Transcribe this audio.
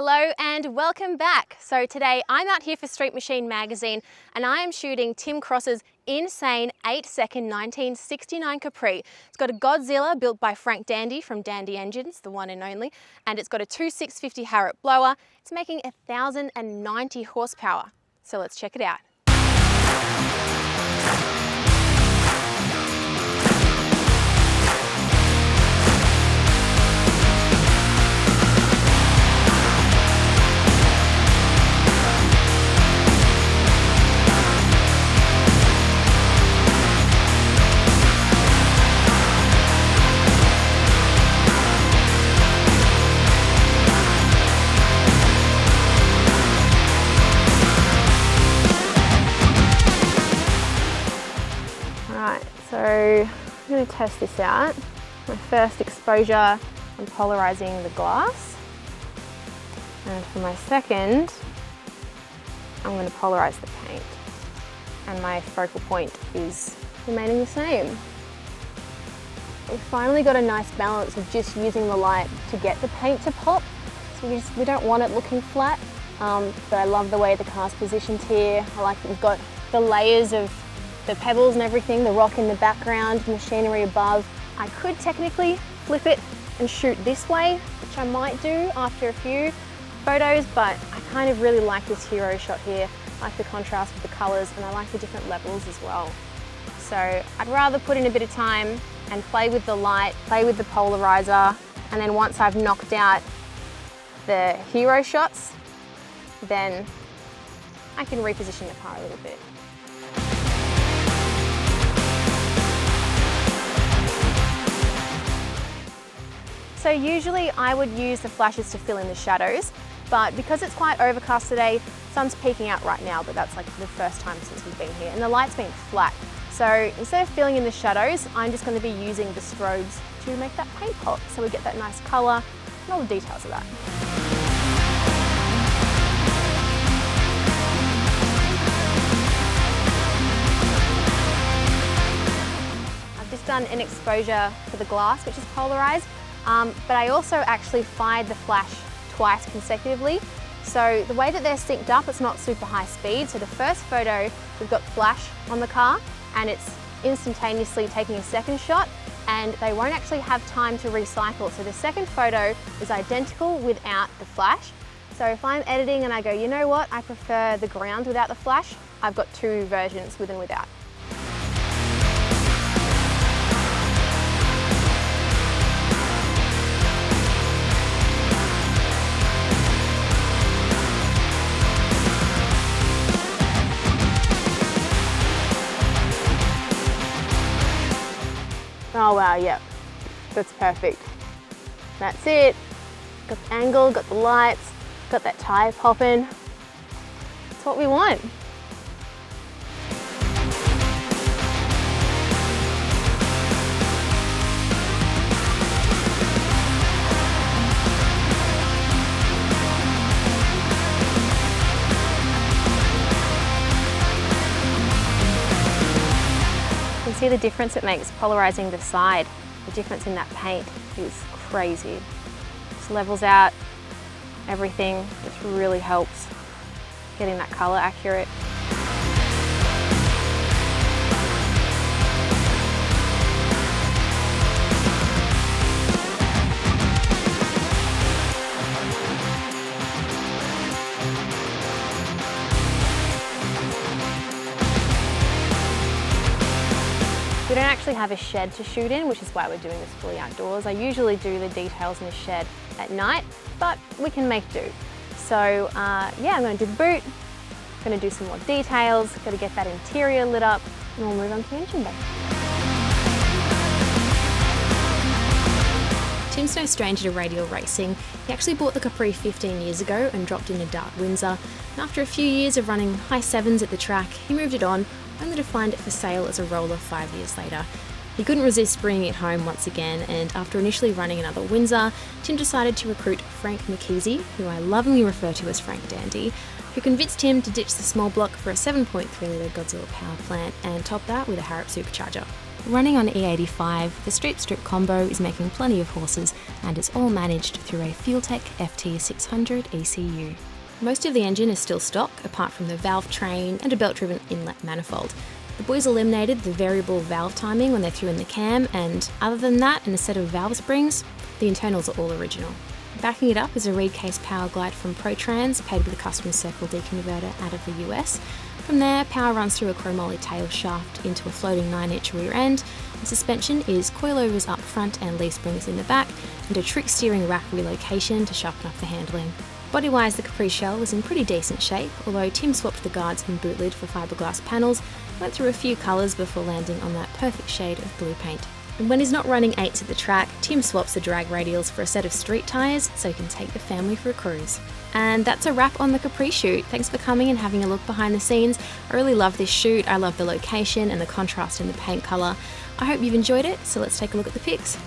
Hello and welcome back. So today I'm out here for Street Machine magazine and I am shooting Tim Cross's insane 8-second 1969 Capri. It's got a Godzilla built by Frank Dandy from Dandy Engines, the one and only, and it's got a 2650 Harrop blower. It's making 1,090 horsepower. So let's check it out. So I'm going to test this out. My first exposure, I'm polarizing the glass. And for my second, I'm going to polarize the paint. And my focal point is remaining the same. We've finally got a nice balance of just using the light to get the paint to pop. So we don't want it looking flat, but I love the way the car's positioned here. I like that we've got the layers of the pebbles and everything, the rock in the background, machinery above. I could technically flip it and shoot this way, which I might do after a few photos, but I kind of really like this hero shot here. I like the contrast with the colors and I like the different levels as well. So I'd rather put in a bit of time and play with the light, play with the polarizer, and then once I've knocked out the hero shots, then I can reposition the car a little bit. So usually I would use the flashes to fill in the shadows, but because it's quite overcast today, sun's peeking out right now, but that's like the first time since we've been here, and the light's been flat. So instead of filling in the shadows, I'm just going to be using the strobes to make that paint pop, so we get that nice colour and all the details of that. I've just done an exposure for the glass, which is polarised. But I also actually fired the flash twice consecutively. So the way that they're synced up, it's not super high speed. So the first photo, we've got flash on the car and it's instantaneously taking a second shot and they won't actually have time to recycle. So the second photo is identical without the flash. So if I'm editing and I go, you know what, I prefer the ground without the flash, I've got two versions with and without. Oh wow, yep, that's perfect. That's it. Got the angle, got the lights, got that tyre popping. That's what we want. See the difference it makes polarizing the side. The difference in that paint is crazy. Just levels out everything. Just really helps getting that color accurate. We don't actually have a shed to shoot in, which is why we're doing this fully outdoors. I usually do the details in the shed at night, but we can make do. So yeah, I'm going to do the boot, I'm going to do some more details, got to get that interior lit up, and we'll move on to the engine bay. Tim's no stranger to radial racing. He actually bought the Capri 15 years ago and dropped in a dark Windsor. And after a few years of running high sevens at the track, he moved it on, only to find it for sale as a roller 5 years later. He couldn't resist bringing it home once again, and after initially running another Windsor, Tim decided to recruit Frank McKeesey, who I lovingly refer to as Frank Dandy, who convinced him to ditch the small block for a 7.3 litre Godzilla power plant and top that with a Harrop supercharger. Running on E85, the Street Strip combo is making plenty of horses, and it's all managed through a Fueltech FT600 ECU. Most of the engine is still stock, apart from the valve train and a belt-driven inlet manifold. The boys eliminated the variable valve timing when they threw in the cam, and other than that and a set of valve springs, the internals are all original. Backing it up is a reed case power glide from ProTrans, paid with a custom circle deconverter out of the US. From there, power runs through a chromoly tail shaft into a floating 9-inch rear end. The suspension is coilovers up front and leaf springs in the back, and a trick steering rack relocation to sharpen up the handling. Body-wise, the Capri shell was in pretty decent shape, although Tim swapped the guards and boot lid for fiberglass panels, went through a few colours before landing on that perfect shade of blue paint. And when he's not running 8s at the track, Tim swaps the drag radials for a set of street tyres so he can take the family for a cruise. And that's a wrap on the Capri shoot. Thanks for coming and having a look behind the scenes. I really love this shoot. I love the location and the contrast in the paint colour. I hope you've enjoyed it, so let's take a look at the pics.